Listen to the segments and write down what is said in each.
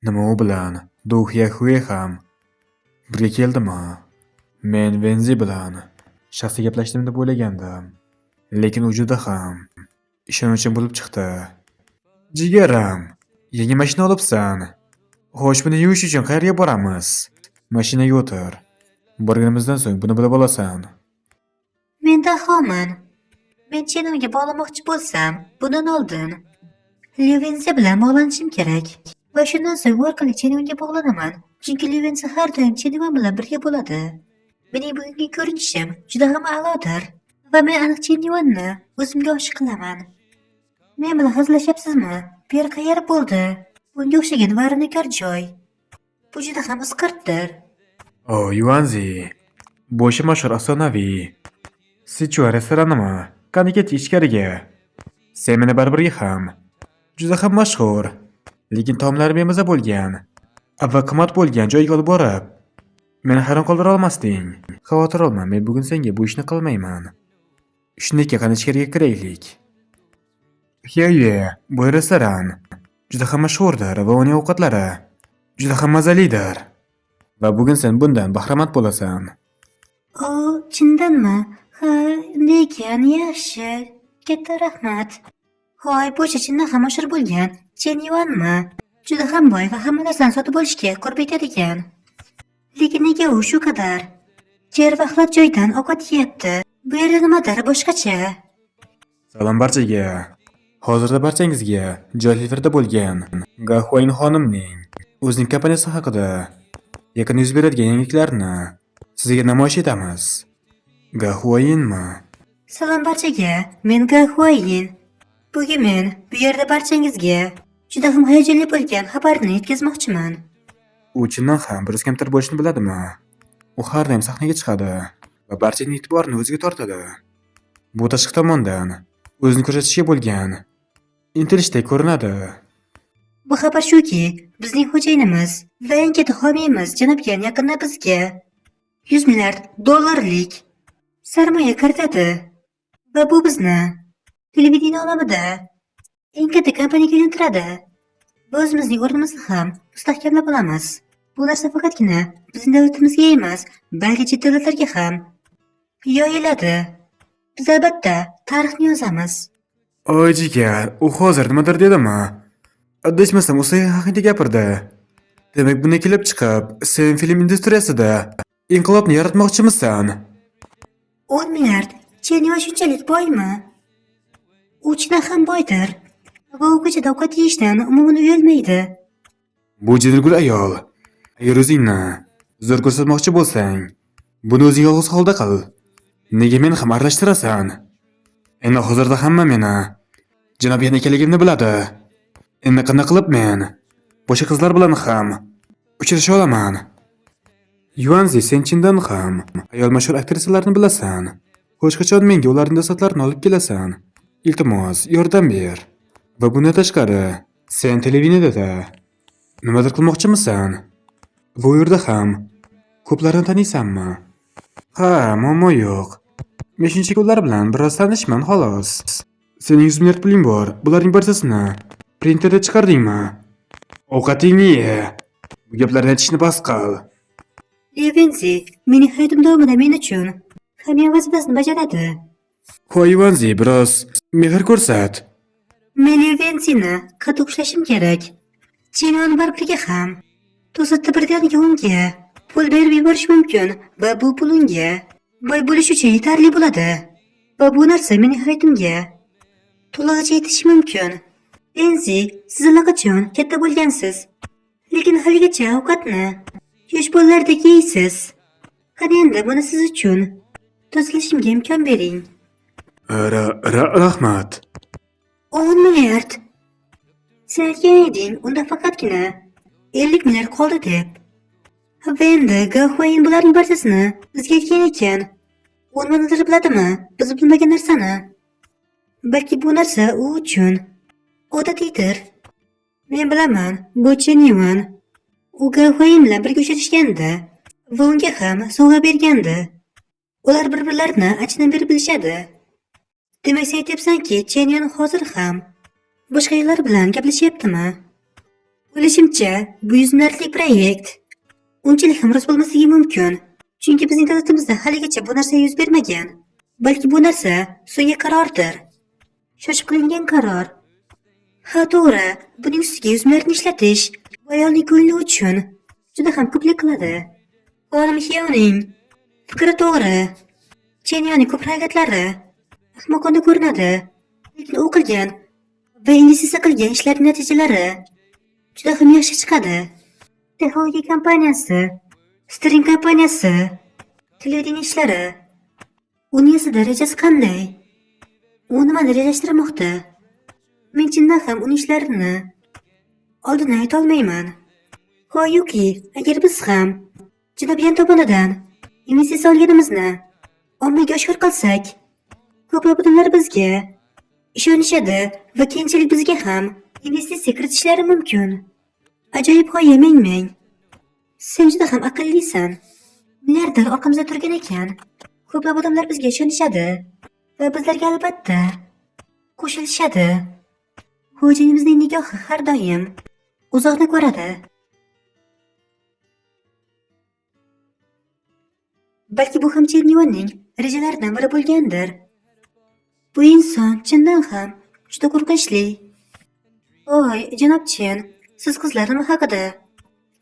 Nima u bilan Duxya Xue ham birga keldimi? Men Venzi bilan shaxsiy gaplashdim deb o'ylagandim. Lekin u juda ham ishonuvchan bo'lib chiqdi. Jigaram, yangi mashina olibsan. Xo'sh, buni yuvish uchun qayerga boramiz? Mashinaga o'tir. Borganimizdan so'ng buni bilib olasan. Men dahoman. Men chenimga bog'lamoqchi bo'lsam, bundan oldin Livenzi bilan bog'lanishim kerak. Va shundan so'ng orqali chenimga bog'lanaman. Chunki Livenzi har doim chenim bilan birga bo'ladi. Mening bugungi ko'rinishim juda ham a'lodir. Va men aniq Cheniyonni o'zimga oshiq qilaman. Men bilan hazillashyapsizmi? Bu yer qayer bo'ldi? Bunga o'xshagan vayronkor joy. Bu juda ham isqirtdir. O, Yuanzi. Bu ishi mashhur afsonaviy Sichuan restoranimi? Qani ket ichkariga. Sen meni baribirga ham juda ham mashhur, lekin taomlari bemaza bo'lgan va qimmat bo'lgan joyga olib borib meni hayron qoldira olmasding. Xavotir olma, men bugun senga bu ishni qilmayman. Shunday qani ichkariga kiraylik. Ye, bu restoran juda ham mashhurdir va uning ovqatlari juda ham mazalidir. Va bugun sen bundan bahramand bo'lasan. O, chindanmi? Ha, lekin yaxshi. Katta rahmat. Hoy, bu chindan ham mashhur bo'lgan Cheniyonni juda ham boy va hamma narsani sotib olishga qurb yetadigan. Lekin nega u shu qadar jer va xilot joydan ovqat yeyapti? Bu yerda nimadir boshqacha. Salom barchaga. Hozirda barchangizga Jolliverda bo'lgan Gahuayin xonimning o'zining kompaniyasi haqida yaqin yuz beradigan yangiliklarni sizga namoyish etamiz. Gahuayinmi? Salom barchaga, men Gahuayin. Bugun men bu yerda barchangizga juda ham hayajonli bo'lgan xabarni yetkazmoqchiman. U chindan ham biroz kamtar bo'lishni biladimi? U har doim sahnaga chiqadi va barchaning e'tiborini o'ziga tortadi. Bu tashqi tomondan o'zini ko'rsatishga bo'lgan intilishdek ko'rinadi. Bu xabar shuki, bizning xo'jayinimiz va eng katta homiyimiz janobga yaqinda bizga 100 milliard dollarlik sarmoya kiritadi. Va bu bizni televideniye olamida eng katta kompaniyaga aylantiradi. Biz o'zimizning o'rnimizni ham mustahkamlab olamiz. Bu narsa faqatgina bizning davlatimizga emas, balki chet davlatlarga ham yoyiladi. Biz albatta tarixni yozamiz. Oy jigar, u hozir nimadir dedimi? Adashmasam u sen haqida gapirdi. Demak, buni kelib chiqib, sen film industriyasida inqilobni yaratmoqchimisan? 10 milliard Cheniyo shunchalik boymi? U chindan ham boydir. Va u ko'chada ovqat yeyishdan umuman uyalmaydi. Bu jinilgul ayol. Agar o'zingni zo'r ko'rsatmoqchi bo'lsang, buni o'zing yolg'iz holda qil. Nega meni ham aralashtirasan? Endi hozirda hamma meni janob yana ekanligimni biladi. Endi qanday qilib men boshqa qizlar bilan ham uchrasha olaman? Yuanzi, sen chindan ham ayol mashhur aktrisalarni bilasan. Xo'sh, qachon menga ularning dasturlarini olib kelasan? Iltimos, yordam ber. Va bundan tashqari, sen televideniyada nimadir qilmoqchimisan? Bu yerda ham ko'plarni taniysanmi? Ha, muammo yo'q. Men shunchaki ular bilan biroz tanishman xolos. Sening 100 milliard puling bor. Bularning barchasini printerda chiqardingmi? Ovqatingni ye. Bu gaplarni aytishni bas qil. Livenzi mening hayotim davomida men uchun hamiya vazifasini bajaradi. Hoy Yuanzi, biroz mehr ko'rsat. Men Livenzini qattiq ushlashim kerak. Cheniyonni baribirga ham to'satdan birdaniga unga pul berib yuborish mumkin va bu pul unga boy bo'lish uchun yetarli bo'ladi. Va bu narsa mening hayotimga to'lig'icha yetishi mumkin. Enzi, siz allaqachon katta bo'lgansiz. Lekin haligacha ovqatni yosh bolalardek yeysiz. Qani endi buni siz uchun tozalashimga imkon bering. Rahmat. 10 milliard. Sen aytgan eding, unda faqatgina 50 milliard qoldi deb. Va endi Gahuayin bularning barchasini bizga aytgan ekan. U nimadir biladimi? Biz bilmagan narsani. Balki bu narsa u uchun odatiydir. Men bilaman, bu Cheniyman. U Gahuayin bilan birga uchrashgandi va unga ham sovg'a bergandi. Ular bir-birlarini anchadan beri bilishadi. Demak, sen aytyapsanki, Cheniyon hozir ham boshqa ayollar bilan gaplashyaptimi? O'ylashimcha, bu 100 milliardlik proyekt unchalik ham rost bo'lmasligi mumkin. Chunki bizning davlatimizda haligacha bu narsa yuz bermagan. Balki bu narsa so'nggi qarordir. Shoshib qilingan qaror. Ha, to'g'ri, buning ustiga 100 milliardni ishlatish bu ayolning ko'ngli uchun juda ham ko'plik qiladi. Xonim Hyoning fikri to'g'ri. Chenyoni ko'p harakatlari ahmoqona ko'rinadi, lekin u qilgan va investitsiya qilgan ishlarning natijalari juda ham yaxshi chiqadi. Texnologiya kompaniyasi, stream kompaniyasi, televideniye ishlari. Uning esa darajasi qanday? U nimani rejalashtirmoqda? Men chindan ham uning ishlarini oldin ayta olmayman. Hoyuki, agar biz ham janob Yan tomonidan investitsiya olganimizni ommaga oshkor qilsak, ko'plab odamlar bizga ishonishadi va keyinchalik bizga ham investitsiya kiritishlari mumkin. Ajoyib g'oya, ming. Sen juda ham aqllisan. Milliarder orqamizda turgan ekan. Ko'plab odamlar bizga ishonishadi va bizlarga albatta qo'shilishadi. Xo'jayinimizning nigohi har doim uzoqni ko'radi. Balki bu ham Chenyonning rejalaridan biri bo'lgandir. Bu inson chindan ham juda qo'rqinchli. Oy, janob Chen, siz qizlar nima haqida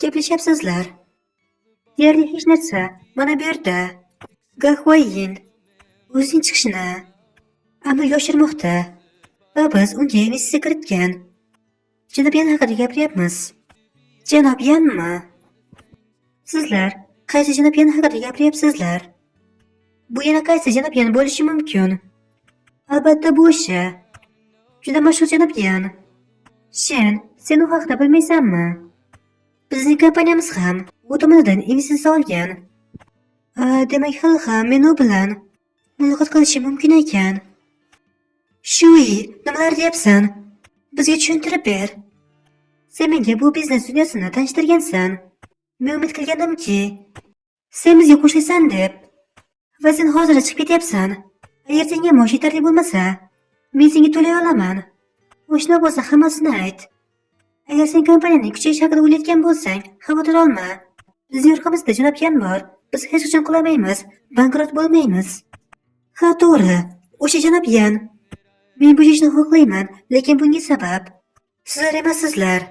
gaplashyapsizlar? Deyarli hech narsa mana bu yerda. Gahwayin o'zining chiqishini amalga oshirmoqda va biz unga investitsiya kiritgan janob Yan haqida gapiryapmiz. Janob Yanmi? Sizlar qaysi janob Yan haqida gapiryapsizlar? Bu yana qaysi janob Yan bo'lishi mumkin? Albatta bu o'sha juda mashhur janob Yan. Shen, sen u haqida bilmaysanmi? Bizning kompaniyamiz ham u tomonidan investitsiya olgan. Demak, hali ham men u bilan muloqot qilishim mumkin ekan. Shui, nimalar deyapsan? Bizga tushuntirib ber. Sen menga bu biznes dunyosini tanishtirgansan. Men umid qilgandimki, sen bizga qo'shilasan deb. Va sen hozir chiqib ketyapsan. Agar senga maosh yetarli bo'lmasa, men senga to'lay olaman. O'shna bo'lsa hammasini ayt. Agar sen kompaniyaning kuchayishi haqida o'ylayotgan bo'lsang, xavotir olma. Bizning orqamizda janob Yan bor. Biz hech qachon qulamaymiz, bankrot bo'lmaymiz. Ha, to'g'ri, o'sha janob Yan. Men bu ishni xohlayman, lekin bunga sabab sizlar emassizlar.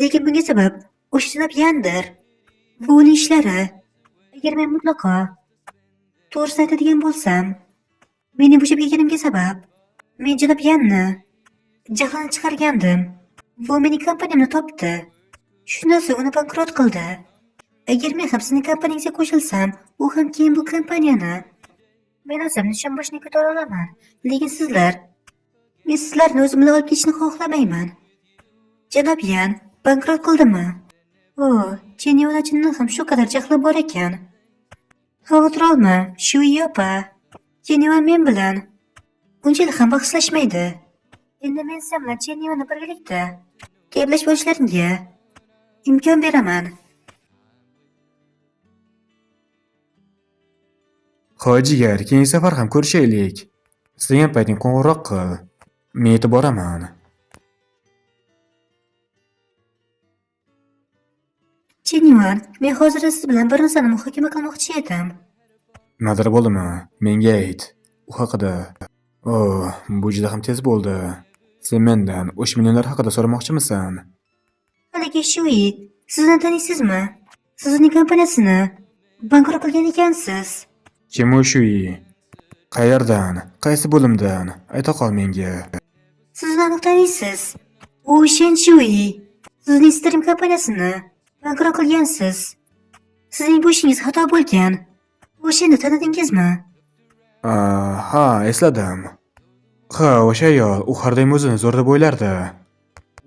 Lekin bunga sabab o'sha janob Yandir. Bu uning ishlari. Agar men mutlaqo to'g'risini aytadigan bo'lsam, mening bo'shab kelganimga sabab men janob Yanni jahlidan chiqargandim. Bu mening kompaniyamni topdi. Shundan so'ng uni bankrot qildi. Agar men ham sizning kompaniyangizga qo'shilsam, u ham keyin bu kompaniyani men o'zim nishon boshiga ko'tara olaman. Lekin men sizlarni o'zim bilan olib ketishni xohlamayman. Janob Yan bankrot qildimi? Chenyona chindan ham shu qadar jahli bor ekan. Xavotir olma, Shui opa. Chenyona men bilan unchalik ham bahslashmaydi. Endi men sen bilan Chenyona birgalikda gaplashib olishlaringga imkon beraman. Hojigar, keyingi safar ham ko'rishaylik. Istagan payting qo'ng'iroq qil. Men yetib boraman. Chenyon, men hozir siz bilan bir narsani muhokama qilmoqchi edim. Nimadir bo'ldimi? Menga ayt. U haqida. Bu juda ham tez bo'ldi. Sen mendan o'sha millionlar haqida so'ramoqchimisan? Haligi Shui, sizni taniysizmi? Siz uning kompaniyasini bankrot qilgan ekansiz. Kim u Shui? Qayerdan? Qaysi bo'limdan? Ayta qol menga. Siz uni aniq taniysiz. U Shen Shui. Sizning stream kompaniyasini bankrot qilgansiz. Sizning bu ishingiz xato bo'lgan. U Shenni tanidingizmi? Ha, esladim. Ha, o'sha ayol, u har doim o'zini zo'r deb o'ylardi.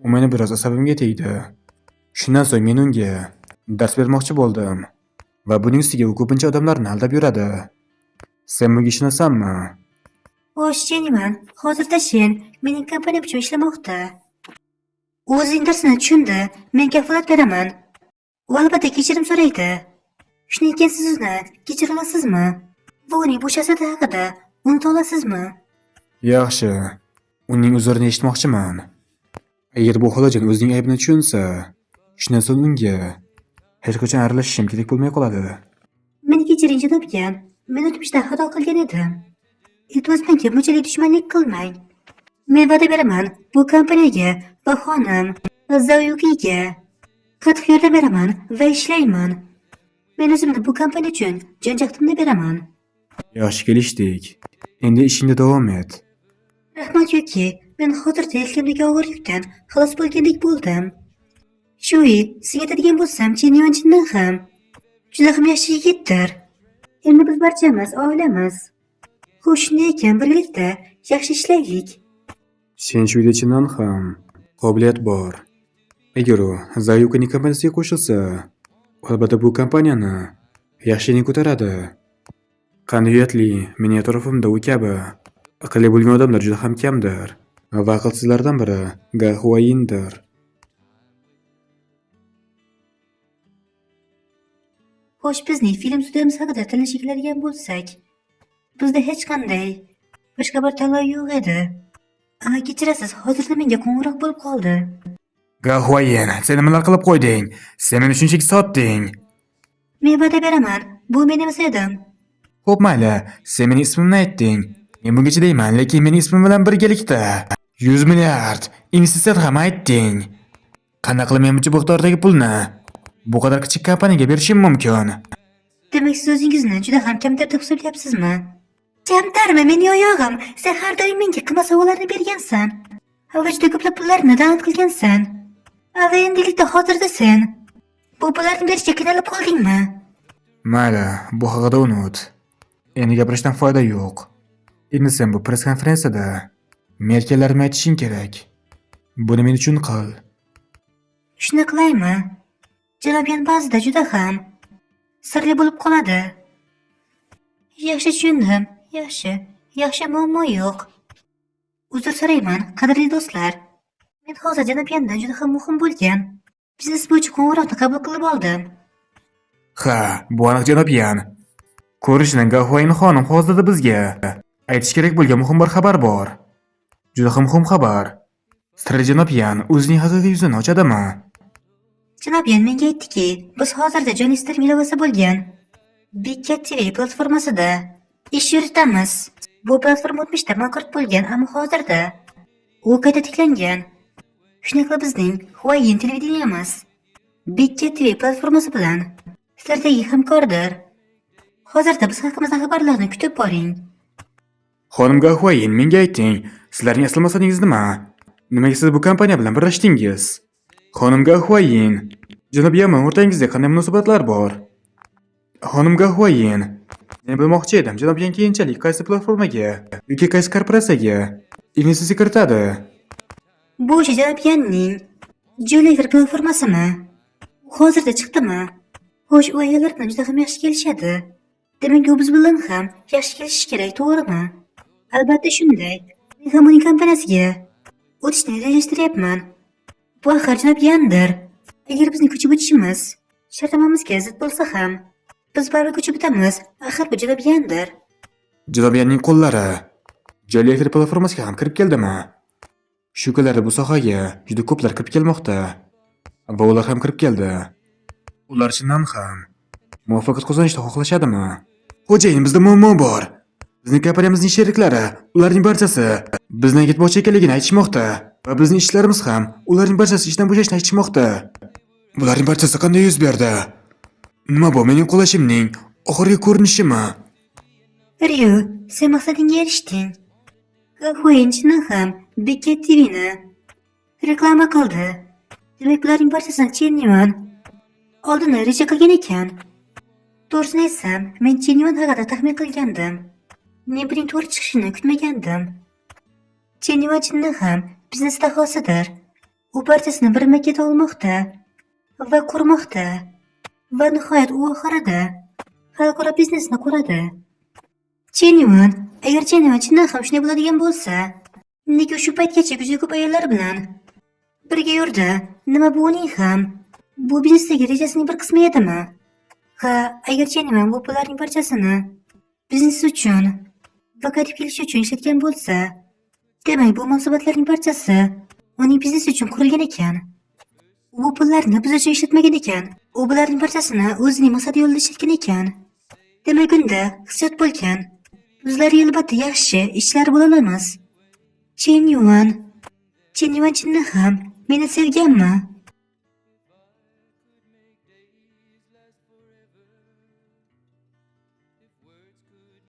U meni biroz asabimga tegdi. Shundan so'ng men unga dars bermoqchi bo'ldim. Va buning ustiga u ko'pincha odamlarni aldab yuradi. Sen bunga ishonasanmi? Chenyman, hozirda Shen mening kompaniyam uchun ishlamoqda. U o'zining darsini tushundi. Men kafolat beraman. U albatta kechirim so'raydi. Shundan keyin siz uni kechira olasizmi? Va uning bu shaxsiyati haqida unuta olasizmi? Yaxshi. Uning uzrini eshitmoqchiman. Agar bu xolajon o'zining aybini tushunsa, shundan so'ng unga hech qachon aralashishim kerak bo'lmay qoladi. Meni kechiring janobjon. Men o'tmishda xato qilgan edim. Iltimos menga bunchalik dushmanlik qilmang. Men va'da beraman, bu kompaniyaga va xonim Zayukiga qattiq yordam beraman va ishlayman. Men o'zimni bu kompaniya uchun jon-jahdimni beraman. Yaxshi kelishdik. Endi ishingda davom et. Rahmat Yuki, men hozirda yelkamdagi og'ir yukdan xalos bo'lgandek bo'ldim. Shui, senga aytadigan bo'lsam, Chinyon chindan ham juda ham yaxshi yigitdir. Endi biz barchamiz oilamiz. Xo'sh, shunday ekan birgalikda yaxshi ishlaylik. Sen shuyda chindan ham qobiliyat bor. Agar u Zayukining kompaniyasiga qo'shilsa, albatta bu kompaniyani yaxshilik ko'taradi. Qanday uyatli, mening atrofimda u kabi aqlli bo'lgan odamlar juda ham kamdir. Va aqlsizlardan biri Gahuayindir. Xo'sh, bizning film studiyamiz haqida tanishib keladigan bo'lsak, bizda hech qanday boshqa bir tanlov yo'q edi. Kechirasiz, hozirda menga qo'ng'iroq bo'lib qoldi. Gahuayin, sen nimalar qilib qo'yding? Sen meni shunchaki sotding. Men va'da beraman, bu men emas edim. Xo'p, mayli, sen mening ismimni aytding. Men bunga chidayman, lekin mening ismim bilan birgalikda 100 milliard investitsiya ham aytding. Qanday qilib men buncha miqdordagi pulni bu qadar kichik kompaniyaga berishim mumkin? Demak, siz o'zingizni juda ham kamtar deb hisoblayapsizmi? Kamtarmi mening oyog'im? Sen har doim menga qimmat sovg'alarni bergansan. Va juda ko'plab pullarni davlat qilgansan. Va endilikda hozirda sen bu pullarni berishga qiynalib qoldingmi? Mayli, bu haqida unut. Endi gapirishdan foyda yo'q. Endi sen bu press konferensiyada merkellarimni aytishing kerak. Buni men uchun qil. Shuni qilaymi? Janobjon ba'zida juda ham sirli bo'lib qoladi. Yaxshi tushundim. Yaxshi, muammo yo'q. Uzr so'rayman, qadrli do'stlar. Men hozir janobjondan juda ham muhim bo'lgan biznes bo'yicha qo'ng'iroqni qabul qilib oldim. Ha, bu aniq janobjon. Ko'rishdan Gahuayin xonim hozirda bizga aytish kerak bo'lgan muhim bir xabar bor. Juda ham muhim xabar. Sirli janobjon o'zining haqiqiy yuzini ochadimi? Janobjon menga aytdiki, biz hozirda jurnalistlar ilovasi bo'lgan Big Cat TV platformasida ish yuritamiz. Bu platforma o'tmishda bankrot bo'lgan, ammo hozirda u qayta tiklangan. Shunday qilib bizning Huayin televideniyamiz Big Cat TV platformasi bilan strategik hamkordir. Hozirda biz haqimizda xabarlarni kutib boring. Xonim Gahuayin, menga ayting, sizlarning asl maqsadingiz nima? Nimaga siz bu kompaniya bilan birlashdingiz? Xonim Gahuayin, janobjon o'rtangizda qanday munosabatlar bor? Xonim Gahuayin, men bilmoqchi edim, janobjon keyinchalik qaysi platformaga yoki qaysi korporatsiyaga investitsiya kiritadi? Bu o'sha janobjonning Juniper platformasimi? Hozirda chiqdimi? Xo'sh, u ayollar bilan juda ham yaxshi kelishadi. Demak, u biz bilan ham yaxshi kelishish kerak, to'g'rimi? Albatta shunday. Men ham uning kompaniyasiga o'tishni rejalashtiryapman. Bu axir janobjondir. Agar bizning ko'chib o'tishimiz shartnomamizga zid bo'lsa ham, biz baribir ko'chib o'tamiz. Axir bu janobjondir. Janobjonning qo'llari Jolifer platformasiga ham kirib keldimi? Shu kunlarda bu sohaga juda ko'plar kirib kelmoqda. Va ular ham kirib keldi. Ular chindan ham muvaffaqiyat qozonishni xohlashadimi? Xo'jayin, bizda muammo bor. Bizning kompaniyamizning sheriklari, ularning barchasi bizdan ketmoqchi ekanligini aytishmoqda va bizning ishlarimiz ham ularning barchasi ishdan bo'shashni aytishmoqda. Bularning barchasi qanday yuz berdi? Nima bu mening qo'lashimning oxirgi ko'rinishimi? Ryu, sen maqsadingga erishding. Gahuayin chindan ham Big Cat TVni reklama qildi. Demak, bularning barchasini Chinyon oldindan reja qilgan ekan. To'g'risini aytsam, men Chinyon haqida taxmin qilgandim. Men buning to'g'ri chiqishini kutmagandim. Chinyon chindan ham biznes dahosidir. U barchasini bir maketa olmoqda va qurmoqda. Va nihoyat u oxirida xalqaro biznesni quradi. Chinyon, agar Chinyon chindan ham shunday bo'ladigan bo'lsa, nega shu paytgacha juda ko'p ayollar bilan birga yurdi? Nima bu uning ham bu biznesdagi rejasining bir qismi edimi? Ha, agar Chinyon bu pullarning barchasini biznes uchun va qaytib kelish uchun ishlatgan bo'lsa, demak bu munosabatlarning barchasi uning biznesi uchun qurilgan ekan. U pullarni biz uchun ishlatmagan ekan. U bularning barchasini o'zining maqsadi yo'lida ishlatgan ekan. Demak, unda hissiyot bo'lgan. Bizlar albatta yaxshi ishlar bo'la olamiz. Chen Yuan chindan ham meni sevganmi?